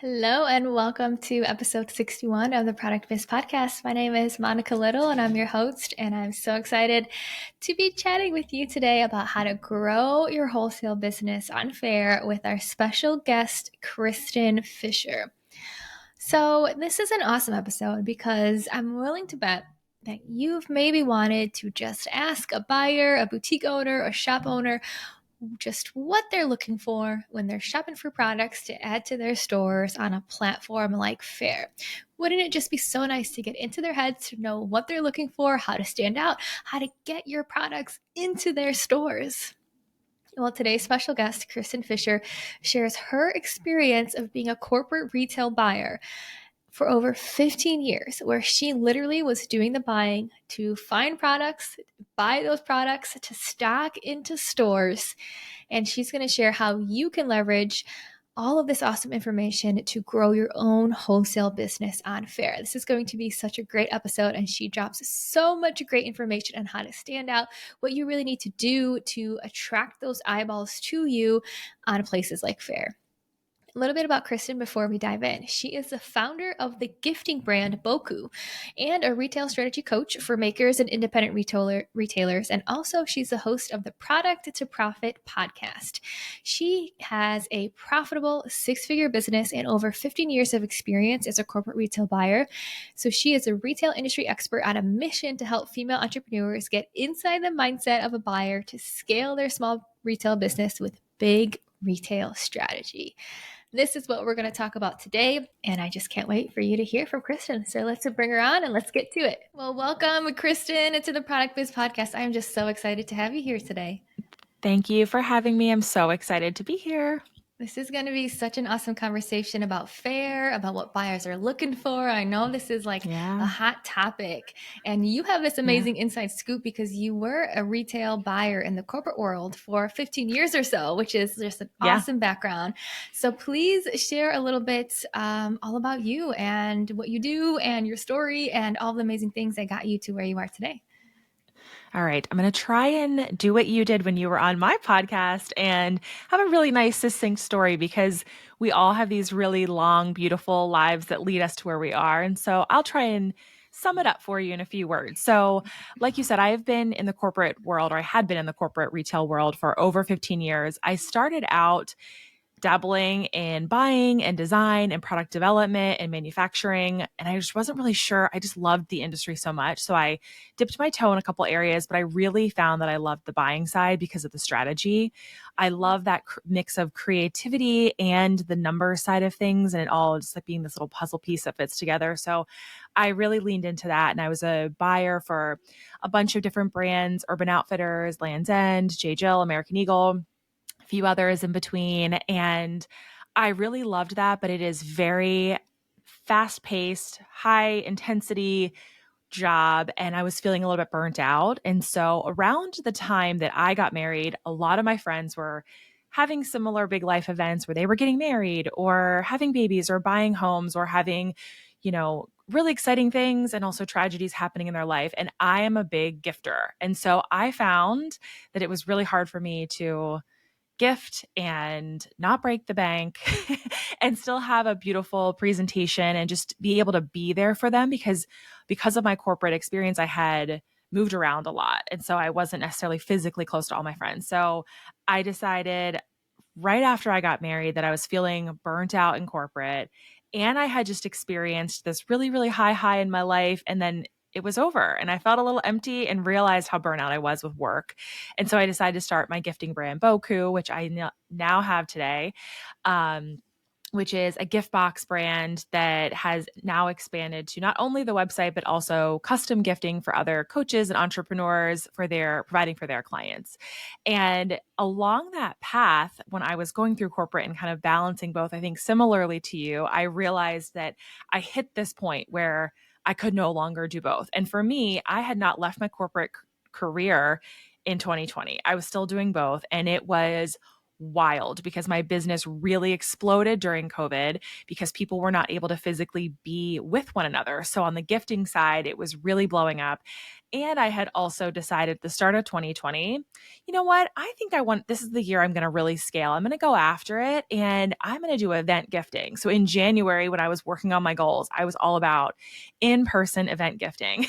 Hello and welcome to episode 61 of the Product Biz Podcast. My name is Monica Little and I'm your host, and I'm so excited to be chatting with you today about how to grow your wholesale business on Faire with our special guest, Kristin Fisher. So, this is an awesome episode because I'm willing to bet that you've maybe wanted to just ask a buyer, a boutique owner, a shop owner, just what they're looking for when they're shopping for products to add to their stores on a platform like Faire. Wouldn't it just be so nice to get into their heads to know what they're looking for, how to stand out, how to get your products into their stores? Well, today's special guest, Kristin Fisher, shares her experience of being a corporate retail buyer for over 15 years, where she literally was doing the buying to find products, buy those products to stock into stores. And she's going to share how you can leverage all of this awesome information to grow your own wholesale business on Faire. This is going to be such a great episode, and she drops so much great information on how to stand out, what you really need to do to attract those eyeballs to you on places like Faire. A little bit about Kristin before we dive in. She is the founder of the gifting brand Bocu and a retail strategy coach for makers and independent retailers. And also, she's the host of the Product to Profit podcast. She has a profitable six-figure business and over 15 years of experience as a corporate retail buyer. So she is a retail industry expert on a mission to help female entrepreneurs get inside the mindset of a buyer to scale their small retail business with big retail strategy. This is what we're going to talk about today, and I just can't wait for you to hear from Kristin. So let's bring her on and let's get to it. Well, welcome, Kristin, to the Product Biz Podcast. I'm just so excited to have you here today. Thank you for having me. I'm so excited to be here. This is going to be such an awesome conversation about Faire, about what buyers are looking for. I know this is like a hot topic, and you have this amazing inside scoop because you were a retail buyer in the corporate world for 15 years or so, which is just an awesome background. So please share a little bit all about you and what you do and your story and all the amazing things that got you to where you are today. All right. I'm going to try and do what you did when you were on my podcast and have a really nice, succinct story, because we all have these really long, beautiful lives that lead us to where we are. And so I'll try and sum it up for you in a few words. So like you said, I have been in the corporate world, or I had been in the corporate retail world for over 15 years. I started out dabbling in buying and design and product development and manufacturing. And I just wasn't really sure. I just loved the industry so much. So I dipped my toe in a couple areas, but I really found that I loved the buying side because of the strategy. I love that mix of creativity and the number side of things, and it all just like being this little puzzle piece that fits together. So I really leaned into that. And I was a buyer for a bunch of different brands: Urban Outfitters, Land's End, J. Jill, American Eagle, few others in between. And I really loved that, but it is very fast paced, high intensity job. And I was feeling a little bit burnt out. And so around the time that I got married, a lot of my friends were having similar big life events where they were getting married or having babies or buying homes or having, really exciting things and also tragedies happening in their life. And I am a big gifter. And so I found that it was really hard for me to gift and not break the bank and still have a beautiful presentation and just be able to be there for them, because of my corporate experience, I had moved around a lot. And so I wasn't necessarily physically close to all my friends. So I decided right after I got married that I was feeling burnt out in corporate, and I had just experienced this really, really high in my life. And then it was over and I felt a little empty and realized how burnout I was with work. And so I decided to start my gifting brand, Bocu, which I now have today, which is a gift box brand that has now expanded to not only the website, but also custom gifting for other coaches and entrepreneurs providing for their clients. And along that path, when I was going through corporate and kind of balancing both, I think similarly to you, I realized that I hit this point where I could no longer do both. And for me, I had not left my corporate career in 2020. I was still doing both. And it was wild because my business really exploded during COVID because people were not able to physically be with one another. So on the gifting side, it was really blowing up. And I had also decided at the start of 2020, you know what? I think this is the year I'm going to really scale. I'm going to go after it and I'm going to do event gifting. So in January, when I was working on my goals, I was all about in-person event gifting.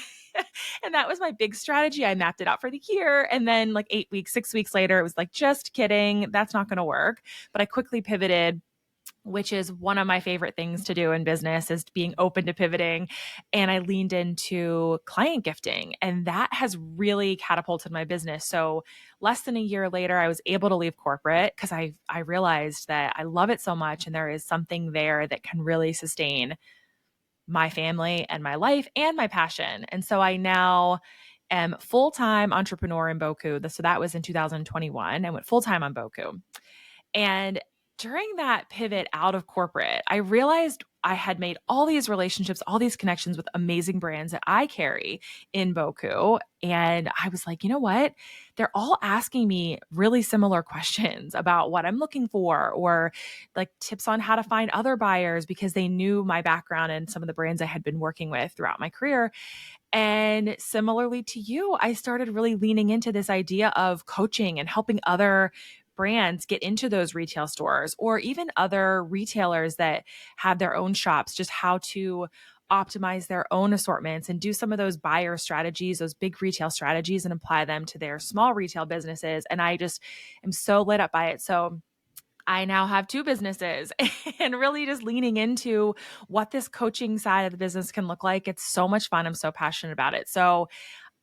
And that was my big strategy. I mapped it out for the year. And then like 8 weeks, 6 weeks later, it was like, just kidding. That's not going to work. But I quickly pivoted, which is one of my favorite things to do in business, is being open to pivoting. And I leaned into client gifting, and that has really catapulted my business. So less than a year later, I was able to leave corporate because I realized that I love it so much. And there is something there that can really sustain my family and my life and my passion. And so I now am full-time entrepreneur in Bocu. So that was in 2021. I went full-time on Bocu. And during that pivot out of corporate, I realized I had made all these relationships, all these connections with amazing brands that I carry in Boku. And I was like, you know what? They're all asking me really similar questions about what I'm looking for, or like tips on how to find other buyers, because they knew my background and some of the brands I had been working with throughout my career. And similarly to you, I started really leaning into this idea of coaching and helping other brands get into those retail stores, or even other retailers that have their own shops, just how to optimize their own assortments and do some of those buyer strategies, those big retail strategies, and apply them to their small retail businesses. And I just am so lit up by it. So I now have two businesses and really just leaning into what this coaching side of the business can look like. It's so much fun. I'm so passionate about it. So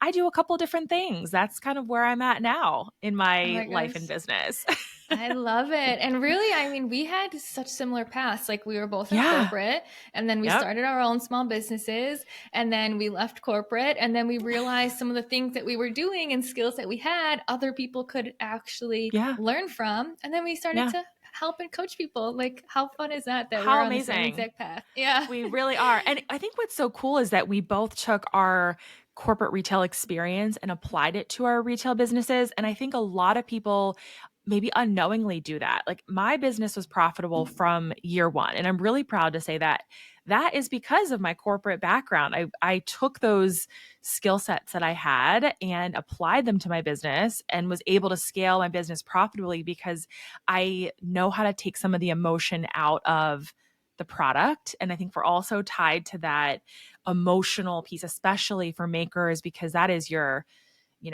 I do a couple different things. That's kind of where I'm at now in Oh my my life and gosh. business. I love it. And really, I mean, we had such similar paths. Like we were both in Yeah. corporate and then we Yep. started our own small businesses and then we left corporate and then we realized some of the things that we were doing and skills that we had, other people could actually Yeah. learn from. And then we started Yeah. to help and coach people. Like how fun is that we're How on the same amazing. exact path? Yeah. We really are. And I think what's so cool is that we both took our corporate retail experience and applied it to our retail businesses. And I think a lot of people maybe unknowingly do that. Like my business was profitable from year one. And I'm really proud to say that that is because of my corporate background. I took those skill sets that I had and applied them to my business and was able to scale my business profitably because I know how to take some of the emotion out of the product. And I think we're also tied to that emotional piece, especially for makers, because that is your,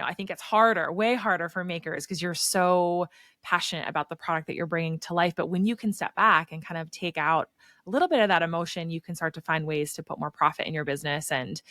I think it's harder, way harder for makers because you're so passionate about the product that you're bringing to life. But when you can step back and kind of take out a little bit of that emotion, you can start to find ways to put more profit in your business and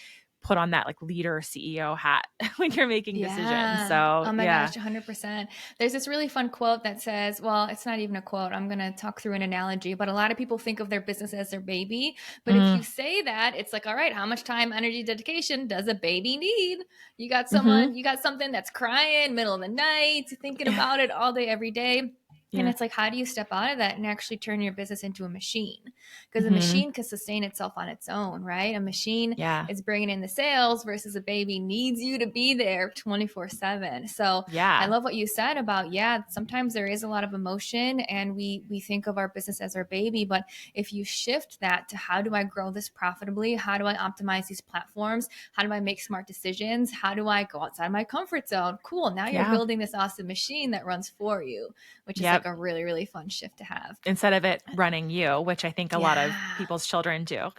put on that like leader CEO hat when you're making decisions. Yeah. So Oh my yeah. gosh, 100%. There's this really fun quote that says, well, it's not even a quote. I'm going to talk through an analogy, but a lot of people think of their business as their baby. But if you Mm, say that, it's like, all right, how much time, energy, dedication does a baby need? hmm. You got something that's crying middle of the night, thinking about it all day, every day. And Yeah. it's like, how do you step out of that and actually turn your business into a machine? Because a Hmm. machine can sustain itself on its own, right? A machine Yeah. is bringing in the sales versus a baby needs you to be there 24/7. So I Yeah. love what you said about, yeah, sometimes there is a lot of emotion and we think of our business as our baby, but if you shift that to how do I grow this profitably? How do I optimize these platforms? How do I make smart decisions? How do I go outside my comfort zone? Cool. Now you're Yeah. building this awesome machine that runs for you, which is like Yep. a really, really fun shift to have. Instead of it running you, which I think a lot of Yeah. people's children do.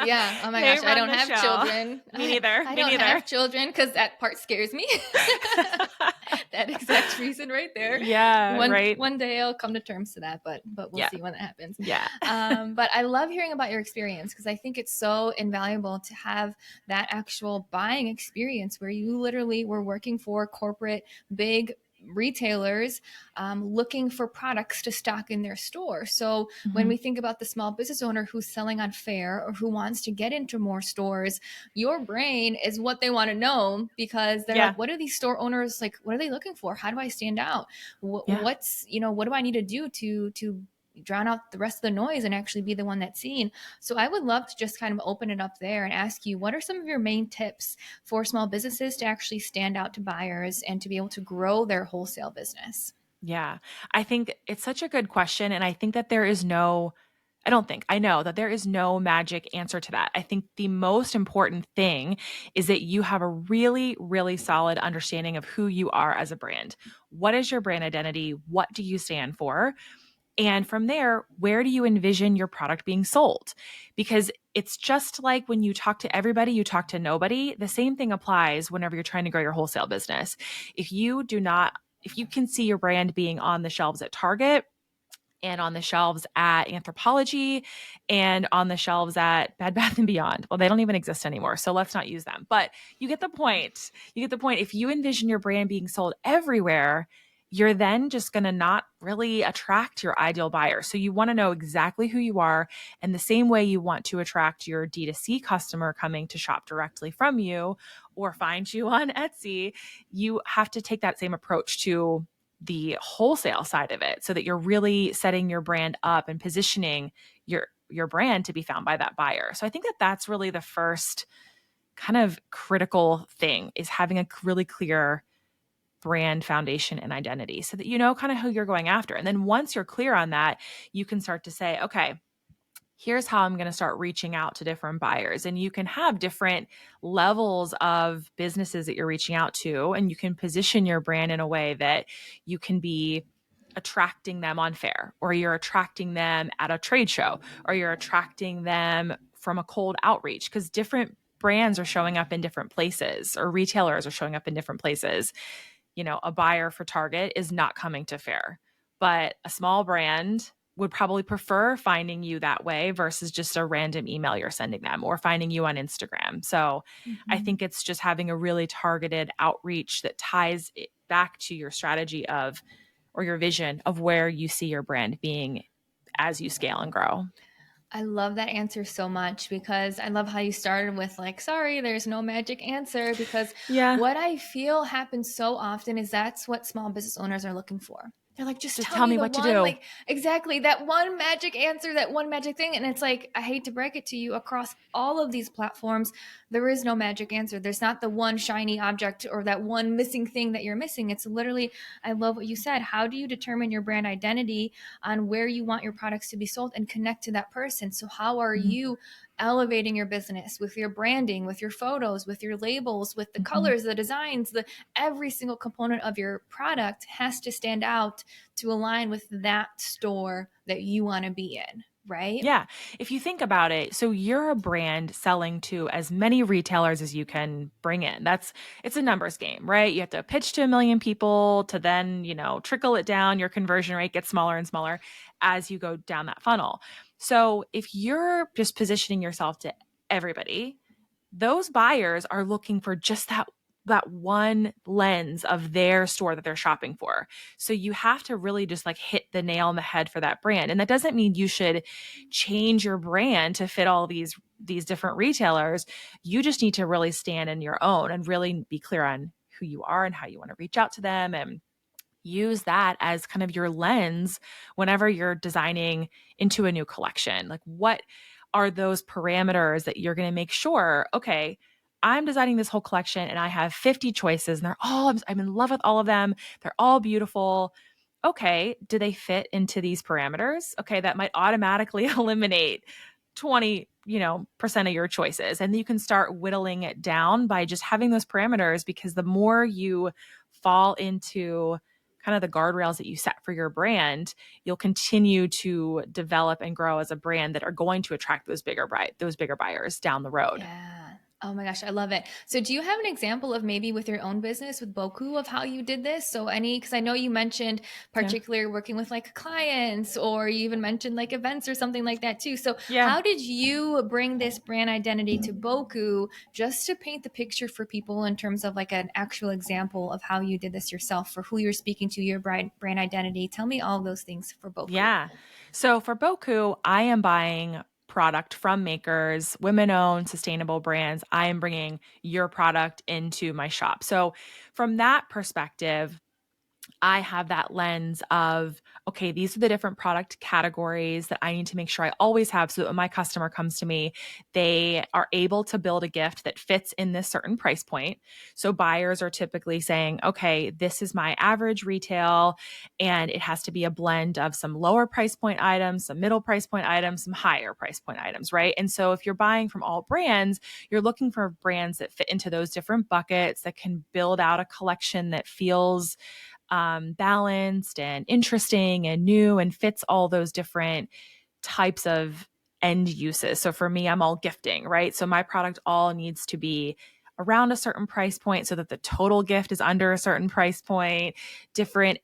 Yeah. Oh my They gosh. I run don't the have show. children. Me neither. I Me don't neither. have children because that part scares me. That exact reason right there. Yeah, right. One day I'll come to terms to that, but we'll Yeah. see when that happens. Yeah. But I love hearing about your experience because I think it's so invaluable to have that actual buying experience where you literally were working for corporate big retailers looking for products to stock in their store. So when Mhm. we think about the small business owner who's selling on Faire or who wants to get into more stores, your brain is what they want to know because they're Yeah. like, what are these store owners like? What are they looking for? How do I stand out? Yeah. What's, what do I need to do to drown out the rest of the noise and actually be the one that's seen? So I would love to just kind of open it up there and ask you, what are some of your main tips for small businesses to actually stand out to buyers and to be able to grow their wholesale business? Yeah. I think it's such a good question. And I think that there is no, I don't think, I know that there is no magic answer to that. I think the most important thing is that you have a really, really solid understanding of who you are as a brand. What is your brand identity? What do you stand for? And from there, where do you envision your product being sold? Because it's just like when you talk to everybody, you talk to nobody. The same thing applies whenever you're trying to grow your wholesale business. If you do not, if you can see your brand being on the shelves at Target, and on the shelves at Anthropologie and on the shelves at Bed Bath and Beyond. Well, they don't even exist anymore, so let's not use them. But you get the point. You get the point. If you envision your brand being sold everywhere, you're then just going to not really attract your ideal buyer. So you want to know exactly who you are. And the same way you want to attract your D2C customer coming to shop directly from you or find you on Etsy, you have to take that same approach to the wholesale side of it so that you're really setting your brand up and positioning your brand to be found by that buyer. So I think that that's really the first kind of critical thing is having a really clear brand foundation and identity so that you know kind of who you're going after. And then once you're clear on that, you can start to say, okay, here's how I'm going to start reaching out to different buyers. And you can have different levels of businesses that you're reaching out to, and you can position your brand in a way that you can be attracting them on Faire, or you're attracting them at a trade show, or you're attracting them from a cold outreach, because different brands are showing up in different places, or retailers are showing up in different places. You know, a buyer for Target is not coming to Faire, but a small brand would probably prefer finding you that way versus just a random email you're sending them or finding you on Instagram. So I Mhm. think it's just having a really targeted outreach that ties it back to your strategy of or your vision of where you see your brand being as you scale and grow. I love that answer so much because I love how you started with, like, sorry, there's no magic answer. Because Yeah. what I feel happens so often is that's what small business owners are looking for. They're like, just Just tell tell me me the what to one, do. like, exactly that one magic answer, that one magic thing. And it's like, I hate to break it to you, across all of these platforms, there is no magic answer. There's not the one shiny object or that one missing thing that you're missing. It's literally, I love what you said. How do you determine your brand identity on where you want your products to be sold and connect to that person? So how are Mhm. you elevating your business with your branding, with your photos, with your labels, with the Mhm. colors, the designs, the every single component of your product has to stand out to align with that store that you want to be in, right? Yeah. If you think about it, so you're a brand selling to as many retailers as you can bring in. It's a numbers game, right? You have to pitch to a million people to then, trickle it down. Your conversion rate gets smaller and smaller as you go down that funnel. So if you're just positioning yourself to everybody, those buyers are looking for just that one lens of their store that they're shopping for. So you have to really just like hit the nail on the head for that brand. And that doesn't mean you should change your brand to fit all these different retailers. You just need to really stand in your own and really be clear on who you are and how you want to reach out to them and use that as kind of your lens whenever you're designing into a new collection. Like, what are those parameters that you're going to make sure, okay, I'm designing this whole collection and I have 50 choices and I'm in love with all of them. They're all beautiful. Okay, do they fit into these parameters? Okay, that might automatically eliminate 20, percent of your choices. And you can start whittling it down by just having those parameters, because the more you fall into kind of the guardrails that you set for your brand, you'll continue to develop and grow as a brand that are going to attract those bigger buyers down the road. Yeah. Oh my gosh, I love it. So, do you have an example of maybe with your own business with Boku of how you did this? So, because I know you mentioned Yeah. particularly working with like clients, or you even mentioned like events or something like that too. So, Yeah. how did you bring this brand identity to Boku, just to paint the picture for people in terms of like an actual example of how you did this yourself, for who you're speaking to, your brand identity? Tell me all those things for Boku. Yeah. So for Boku, I am buying product from makers, women owned, sustainable brands. I am bringing your product into my shop. So from that perspective, I have that lens of, okay, these are the different product categories that I need to make sure I always have so that when my customer comes to me, they are able to build a gift that fits in this certain price point. So buyers are typically saying, okay, this is my average retail, and it has to be a blend of some lower price point items, some middle price point items, some higher price point items, right? And so if you're buying from all brands, you're looking for brands that fit into those different buckets that can build out a collection that feels balanced and interesting and new and fits all those different types of end uses. So for me, I'm all gifting, right? So my product all needs to be around a certain price point so that the total gift is under a certain price point, different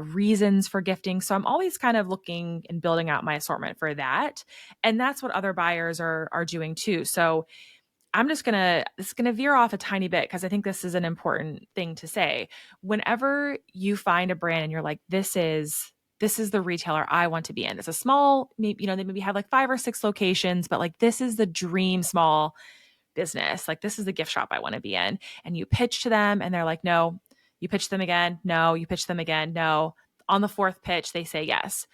reasons for gifting. So I'm always kind of looking and building out my assortment for that. And that's what other buyers are doing too. So this is gonna veer off a tiny bit because I think this is an important thing to say. Whenever you find a brand and you're like, this is the retailer I want to be in. It's a small, maybe, they maybe have like 5 or 6 locations, but like this is the dream small business. Like this is the gift shop I want to be in. And you pitch to them and they're like, no. You pitch them again, no. You pitch them again, no. On the fourth pitch, they say yes.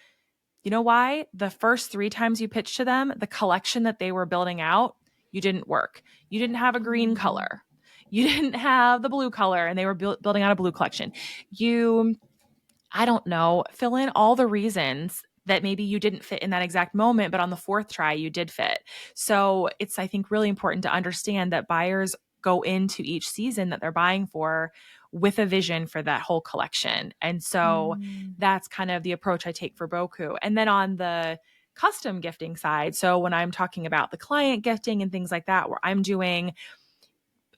You know why? The first 3 times you pitched to them, the collection that they were building out, you didn't work. You didn't have a green color. You didn't have the blue color, and they were building out a blue collection. I don't know, fill in all the reasons that maybe you didn't fit in that exact moment, but on the fourth try, you did fit. So it's, I think, really important to understand that buyers go into each season that they're buying for with a vision for that whole collection. And so that's kind of the approach I take for Bocu. And then on the custom gifting side, so when I'm talking about the client gifting and things like that, where I'm doing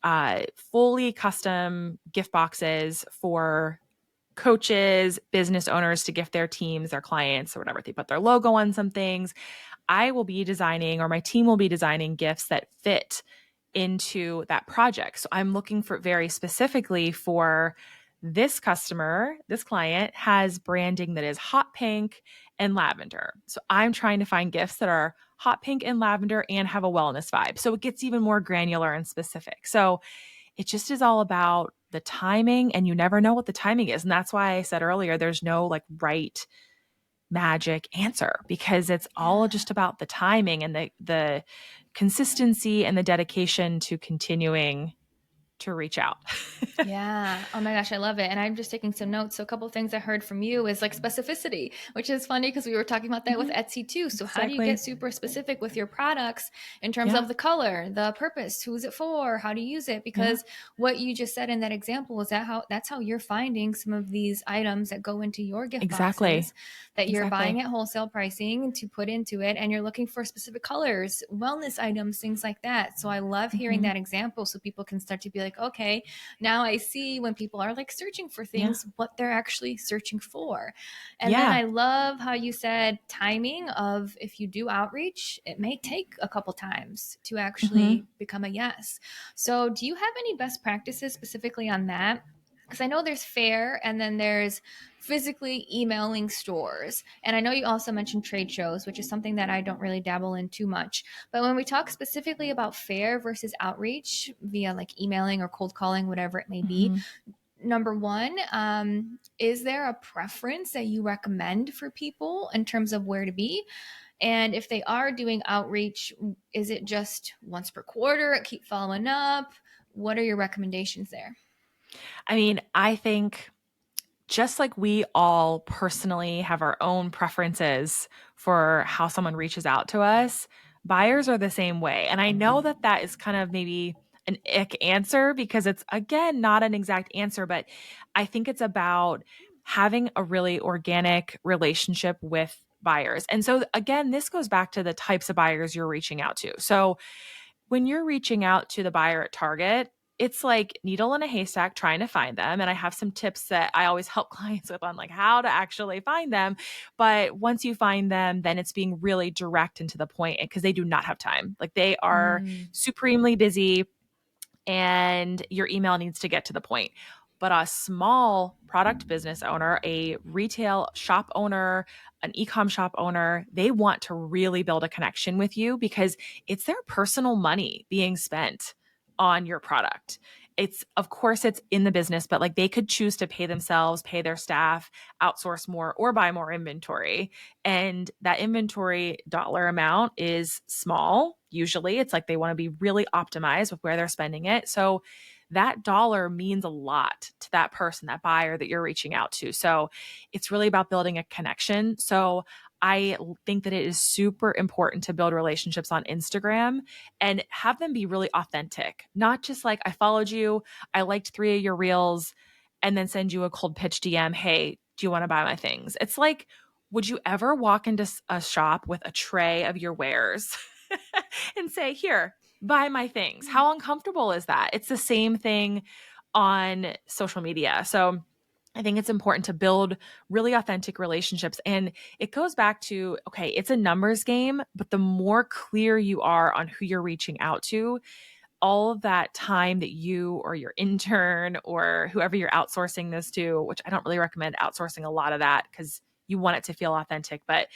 fully custom gift boxes for coaches, business owners to gift their teams, their clients, or whatever. They put their logo on some things. I will be designing, or my team will be designing gifts that fit into that project. So I'm looking for very specifically for this customer, this client has branding that is hot pink and lavender. So I'm trying to find gifts that are hot pink and lavender and have a wellness vibe. So it gets even more granular and specific. So it just is all about the timing, and you never know what the timing is. And that's why I said earlier, there's no like right magic answer, because it's all just about the timing and the consistency and the dedication to continuing to reach out. Yeah. Oh my gosh, I love it. And I'm just taking some notes. So a couple of things I heard from you is like specificity, which is funny because we were talking about that with Etsy too. So how do you get super specific with your products in terms of the color, the purpose, who's it for, how to use it? Because what you just said in that example is that's how you're finding some of these items that go into your gift boxes that you're buying at wholesale pricing to put into it, and you're looking for specific colors, wellness items, things like that. So I love hearing that example so people can start to be like, okay, now I see when people are like searching for things, what they're actually searching for. And then I love how you said timing of if you do outreach, it may take a couple times to actually become a yes. So do you have any best practices specifically on that? Because I know there's Faire and then there's physically emailing stores. And I know you also mentioned trade shows, which is something that I don't really dabble in too much. But when we talk specifically about Faire versus outreach via like emailing or cold calling, whatever it may be, number one, is there a preference that you recommend for people in terms of where to be? And if they are doing outreach, is it just once per quarter? Keep following up? What are your recommendations there? I mean, I think just like we all personally have our own preferences for how someone reaches out to us, buyers are the same way. And I know that that is kind of maybe an ick answer because it's, again, not an exact answer, but I think it's about having a really organic relationship with buyers. And so, again, this goes back to the types of buyers you're reaching out to. So, when you're reaching out to the buyer at Target, it's like needle in a haystack trying to find them. And I have some tips that I always help clients with on like how to actually find them. But once you find them, then it's being really direct and to the point because they do not have time. Like they are supremely busy and your email needs to get to the point. But a small product business owner, a retail shop owner, an e-com shop owner, they want to really build a connection with you because it's their personal money being spent on your product. it's, of course it's in the business, but like they could choose to pay themselves, pay their staff, outsource more, or buy more inventory. And that inventory dollar amount is small. Usually it's like they want to be really optimized with where they're spending it. So that dollar means a lot to that person, that buyer that you're reaching out to. So it's really about building a connection. So I think that it is super important to build relationships on Instagram and have them be really authentic, not just like, I followed you, I liked 3 of your reels, and then send you a cold pitch DM. Hey, do you want to buy my things? It's like, would you ever walk into a shop with a tray of your wares and say, here, buy my things? How uncomfortable is that? It's the same thing on social media. So I think it's important to build really authentic relationships. And it goes back to, okay, it's a numbers game, but the more clear you are on who you're reaching out to, all of that time that you or your intern or whoever you're outsourcing this to, which I don't really recommend outsourcing a lot of that because you want it to feel authentic, but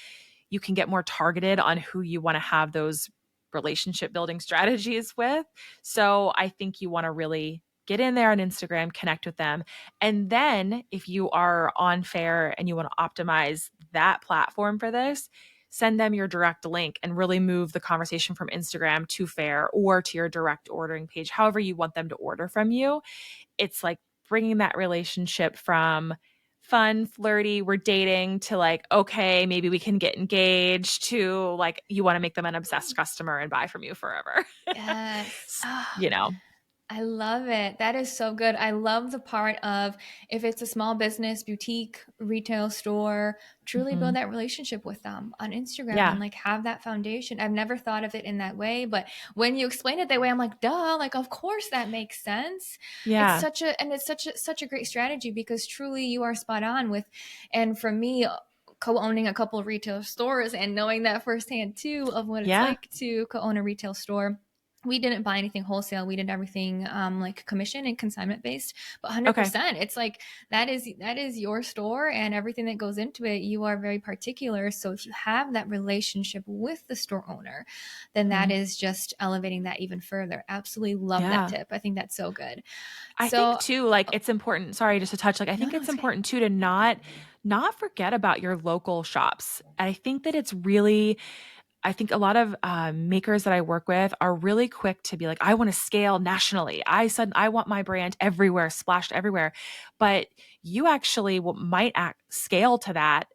you can get more targeted on who you want to have those relationship building strategies with. So I think you want to really get in there on Instagram, connect with them. And then if you are on Faire and you want to optimize that platform for this, send them your direct link and really move the conversation from Instagram to Faire or to your direct ordering page, however you want them to order from you. It's like bringing that relationship from fun, flirty, we're dating to like, okay, maybe we can get engaged to like, you want to make them an obsessed customer and buy from you forever. Yes. You know, I love it. That is so good. I love the part of if it's a small business, boutique, retail store, truly build mm-hmm. that relationship with them on Instagram and Yeah. like have that foundation. I've never thought of it in that way, but when you explain it that way, I'm like, duh, like of course that makes sense. Yeah. It's such a great strategy because truly you are spot on with, and for me, co-owning a couple of retail stores and knowing that firsthand too of what it's Yeah. like to co-own a retail store. We didn't buy anything wholesale. We did everything like commission and consignment based. But Okay. 100%, it's like that is your store and everything that goes into it. You are very particular. So if you have that relationship with the store owner, then that Mm-hmm. is just elevating that even further. Absolutely love that Yeah. tip. I think that's so good. I think So too, like it's important, sorry, just to touch, like I no, think no, it's it's okay. important too to not forget about your local shops. I think that it's really I think a lot of makers that I work with are really quick to be like, I want to scale nationally. I want my brand everywhere, splashed everywhere. But you actually might scale to that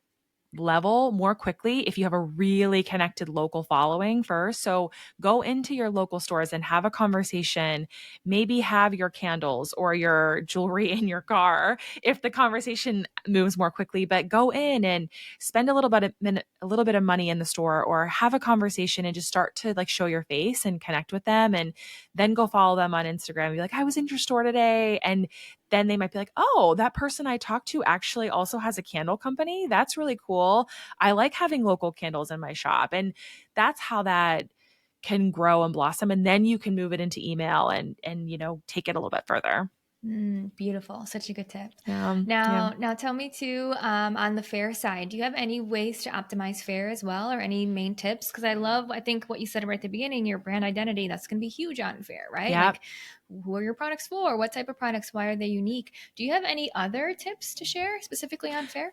level more quickly if you have a really connected local following first. So go into your local stores and have a conversation. Maybe have your candles or your jewelry in your car if the conversation moves more quickly, but go in and spend a little bit of money in the store or have a conversation and just start to like show your face and connect with them and then go follow them on Instagram. Be like, I was in your store today. And then they might be like, oh, that person I talked to actually also has a candle company. That's really cool. I like having local candles in my shop. And that's how that can grow and blossom. And then you can move it into email and, take it a little bit further. Beautiful. Such a good tip. Yeah. Now tell me too, on the Faire side, do you have any ways to optimize Faire as well or any main tips? Because I think what you said right at the beginning, your brand identity, that's going to be huge on Faire, right? Yeah. Like who are your products for? What type of products? Why are they unique? Do you have any other tips to share specifically on Faire?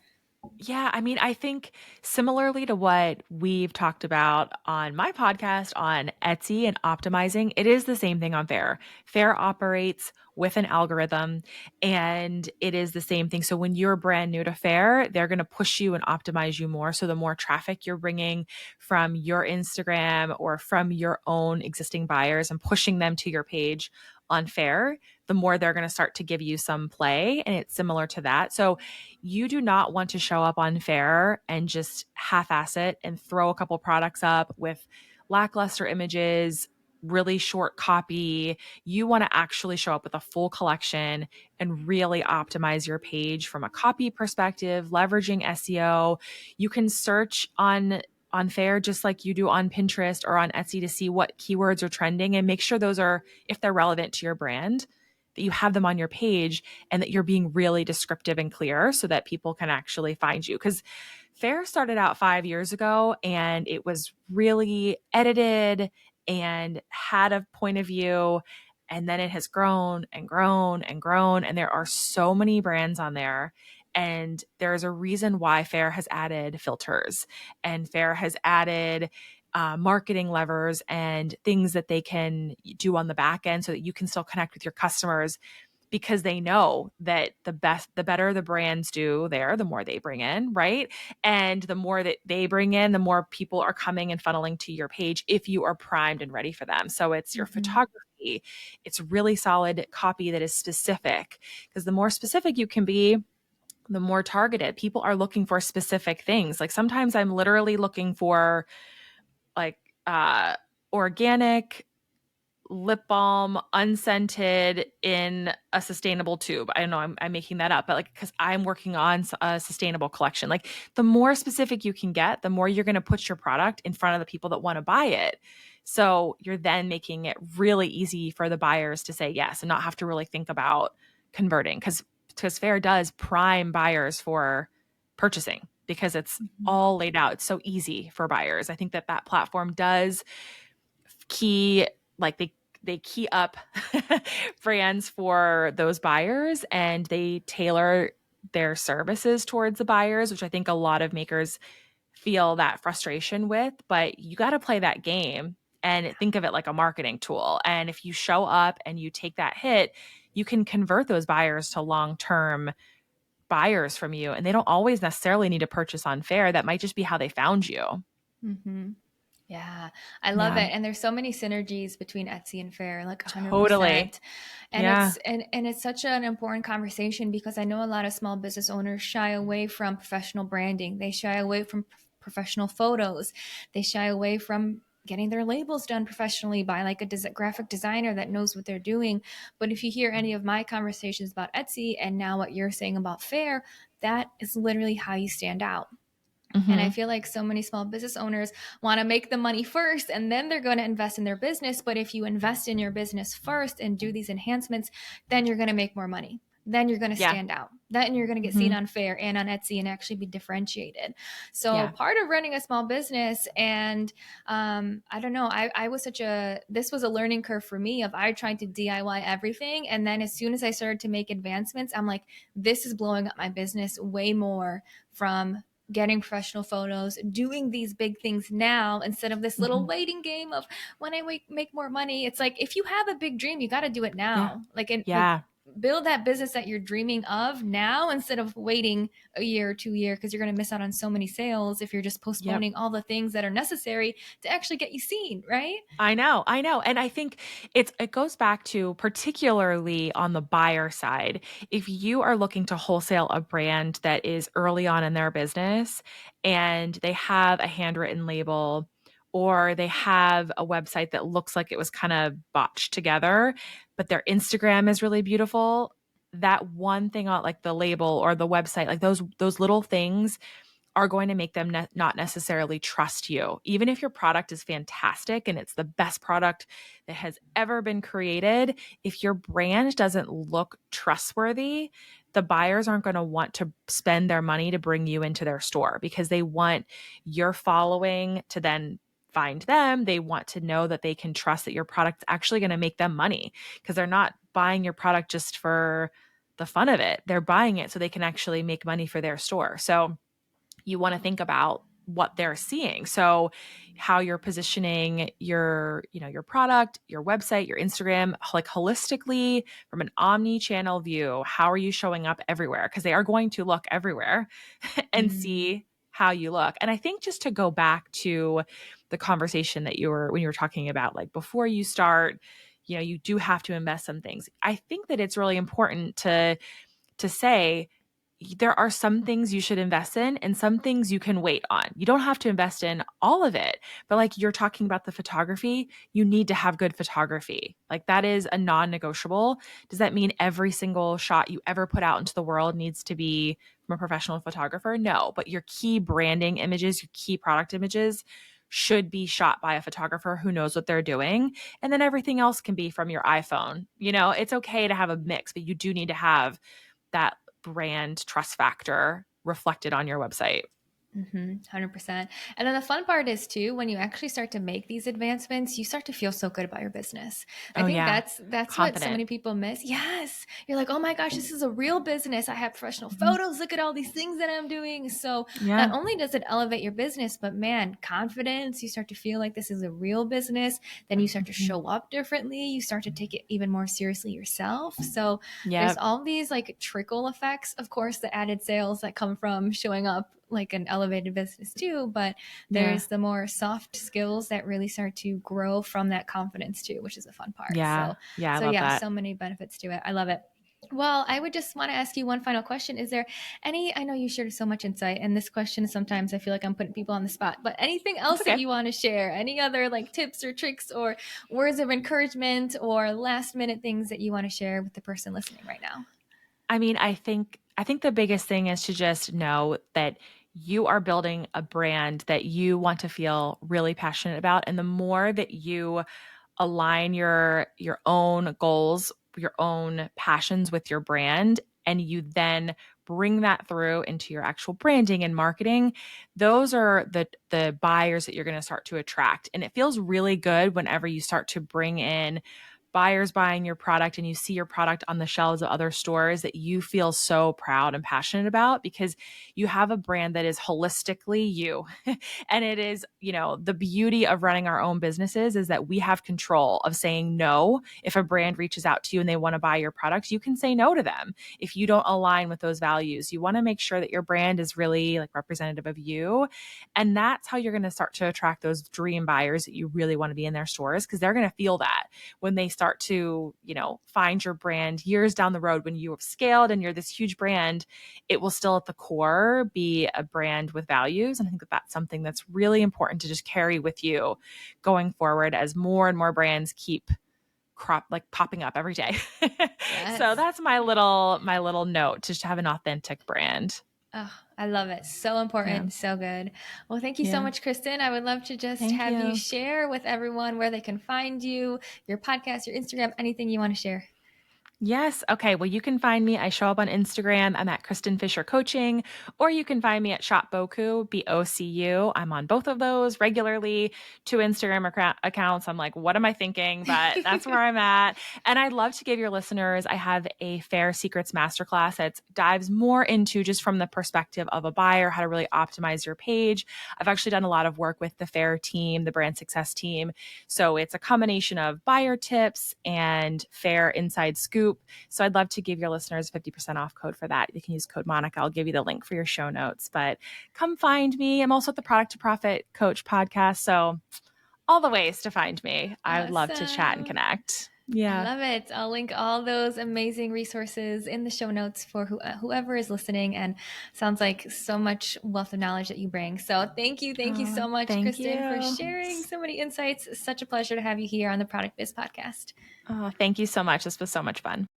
Yeah, I mean, I think similarly to what we've talked about on my podcast on Etsy and optimizing, it is the same thing on Faire. Faire operates with an algorithm and it is the same thing. So when you're brand new to Faire, they're going to push you and optimize you more. So the more traffic you're bringing from your Instagram or from your own existing buyers and pushing them to your page on Faire, the more they're going to start to give you some play. And it's similar to that. So you do not want to show up on Faire and just half-ass it and throw a couple products up with lackluster images, really short copy. You want to actually show up with a full collection and really optimize your page from a copy perspective, leveraging SEO. You can search on Faire just like you do on Pinterest or on Etsy to see what keywords are trending and make sure those are, if they're relevant to your brand, that you have them on your page and that you're being really descriptive and clear so that people can actually find you. Because Faire started out 5 years ago and it was really edited and had a point of view. And then it has grown and grown and grown. And there are so many brands on there. And there's a reason why Faire has added filters and Faire has added marketing levers and things that they can do on the back end so that you can still connect with your customers, because they know that the better the brands do there, the more they bring in, right? And the more that they bring in, the more people are coming and funneling to your page if you are primed and ready for them. So it's your Mm-hmm. photography, it's really solid copy that is specific, because the more specific you can be, the more targeted. People are looking for specific things. Like sometimes I'm literally looking for like organic lip balm, unscented, in a sustainable tube. I don't know, I'm making that up, but like, because I'm working on a sustainable collection. Like, the more specific you can get, the more you're going to put your product in front of the people that want to buy it. So you're then making it really easy for the buyers to say yes and not have to really think about converting, because Faire does prime buyers for purchasing because it's Mm-hmm. all laid out. It's so easy for buyers. I think that that platform does key, like they key up brands for those buyers, and they tailor their services towards the buyers, which I think a lot of makers feel that frustration with. But you got to play that game and think of it like a marketing tool. And if you show up and you take that hit, you can convert those buyers to long-term buyers from you. And they don't always necessarily need to purchase on Faire. That might just be how they found you. Mm-hmm. Yeah, I love Yeah, it. And there's so many synergies between Etsy and Faire, like totally. 100%. And Yeah. it's such an important conversation because I know a lot of small business owners shy away from professional branding. They shy away from professional photos. They shy away from getting their labels done professionally by like a graphic designer that knows what they're doing. But if you hear any of my conversations about Etsy and now what you're saying about Faire, that is literally how you stand out. And I Hmm. feel like so many small business owners want to make the money first and then they're going to invest in their business. But if you invest in your business first and do these enhancements, then you're going to make more money. Then you're going to Yeah. stand out. Then you're going to get seen Hmm. on Faire and on Etsy and actually be differentiated. So Yeah. part of running a small business, and I don't know, I was this was a learning curve for me of I trying to DIY everything. And then as soon as I started to make advancements, I'm like, this is blowing up my business way more from getting professional photos, doing these big things now instead of this little Hmm. waiting game of when I make more money. It's like if you have a big dream, you got to do it Yeah. now. Like Yeah. build that business that you're dreaming of now instead of waiting a year or 2 year because you're going to miss out on so many sales if you're just Yep. postponing all the things that are necessary to actually get you seen, right? I know. I know. And I think it goes back to, particularly on the buyer side, if you are looking to wholesale a brand that is early on in their business and they have a handwritten label, or they have a website that looks like it was kind of botched together, but their Instagram is really beautiful, that one thing on like the label or the website, like those little things are going to make them not necessarily trust you. Even if your product is fantastic and it's the best product that has ever been created, if your brand doesn't look trustworthy, the buyers aren't going to want to spend their money to bring you into their store, because they want your following to then find them. They want to know that they can trust that your product's actually going to make them money, because they're not buying your product just for the fun of it. They're buying it so they can actually make money for their store. So you want to think about what they're seeing. So how you're positioning your product, your website, your Instagram, like holistically from an omni-channel view, how are you showing up everywhere? Because they are going to look everywhere and Mm, see how you look. And I think, just to go back to the conversation that when you were talking about, like, before you start, you do have to invest some things. I think that it's really important to say there are some things you should invest in and some things you can wait on. You don't have to invest in all of it, but like you're talking about the photography, you need to have good photography. Like, that is a non-negotiable. Does that mean every single shot you ever put out into the world needs to be from a professional photographer? No, but your key branding images, your key product images should be shot by a photographer who knows what they're doing. And then everything else can be from your iPhone. It's okay to have a mix, but you do need to have that brand trust factor reflected on your website. 100%. And then the fun part is too, when you actually start to make these advancements, you start to feel so good about your business. I Oh think yeah. that's what so Confident. many people miss. Yes. You're like, "Oh my gosh, this is a real business. I have professional Mhm. photos. Look at all these things that I'm doing." So, not Yeah. only does it elevate your business, but man, confidence, you start to feel like this is a real business. Then you start to Mhm. show up differently. You start to take it even more seriously yourself. So, there's Yep. all these like trickle effects, of course, the added sales that come from showing up like an elevated business too, but Yeah. there's the more soft skills that really start to grow from that confidence too, which is the fun part. Yeah. So Yeah. I so love yeah, that. so many benefits to it. I love it. Well, I would just want to ask you one final question. Is there I know you shared so much insight, and this question sometimes I feel like I'm putting people on the spot, but anything It's else that okay. you want to share? Any other like tips or tricks or words of encouragement or last minute things that you want to share with the person listening right now? I mean, I think the biggest thing is to just know that you are building a brand that you want to feel really passionate about, and the more that you align your own goals, your own passions with your brand, and you then bring that through into your actual branding and marketing, those are the buyers that you're going to start to attract. And it feels really good whenever you start to bring in buyers buying your product and you see your product on the shelves of other stores that you feel so proud and passionate about because you have a brand that is holistically you. And it is, the beauty of running our own businesses is that we have control of saying no. If a brand reaches out to you and they want to buy your product, you can say no to them. If you don't align with those values, you want to make sure that your brand is really like representative of you. And that's how you're going to start to attract those dream buyers that you really want to be in their stores because they're going to feel that when they start to, find your brand years down the road when you have scaled and you're this huge brand, it will still at the core be a brand with values. And I think that that's something that's really important to just carry with you going forward as more and more brands keep popping up every day. So Yes. that's my little note to just have an authentic brand. Oh, I love it. So Yeah. important. So good. Well, thank you so Yeah. much, Kristin. I would love to just Thank have you you. share with everyone where they can find you, your podcast, your Instagram, anything you want to share. Yes. Okay. Well, you can find me. I show up on Instagram. I'm at Kristin Fisher Coaching, or you can find me at Shop Bocu, BOCU. I'm on both of those regularly. Two Instagram accounts. I'm like, what am I thinking? But that's where I'm at. And I'd love to give your listeners, I have a Faire Secrets Masterclass that dives more into just from the perspective of a buyer, how to really optimize your page. I've actually done a lot of work with the Faire team, the brand success team. So it's a combination of buyer tips and Faire inside scoop. So I'd love to give your listeners a 50% off code for that. You can use code Monica. I'll give you the link for your show notes, but come find me. I'm also at the Product to Profit Coach podcast. So all the ways to find me. I would love to chat and Awesome. connect. I Yeah. love it. I'll link all those amazing resources in the show notes for whoever is listening. And sounds like so much wealth of knowledge that you bring. So thank you so much, Thank Kristin, for you. sharing so many insights. Such a pleasure to have you here on the Product Biz podcast. Thank you so much. This was so much fun.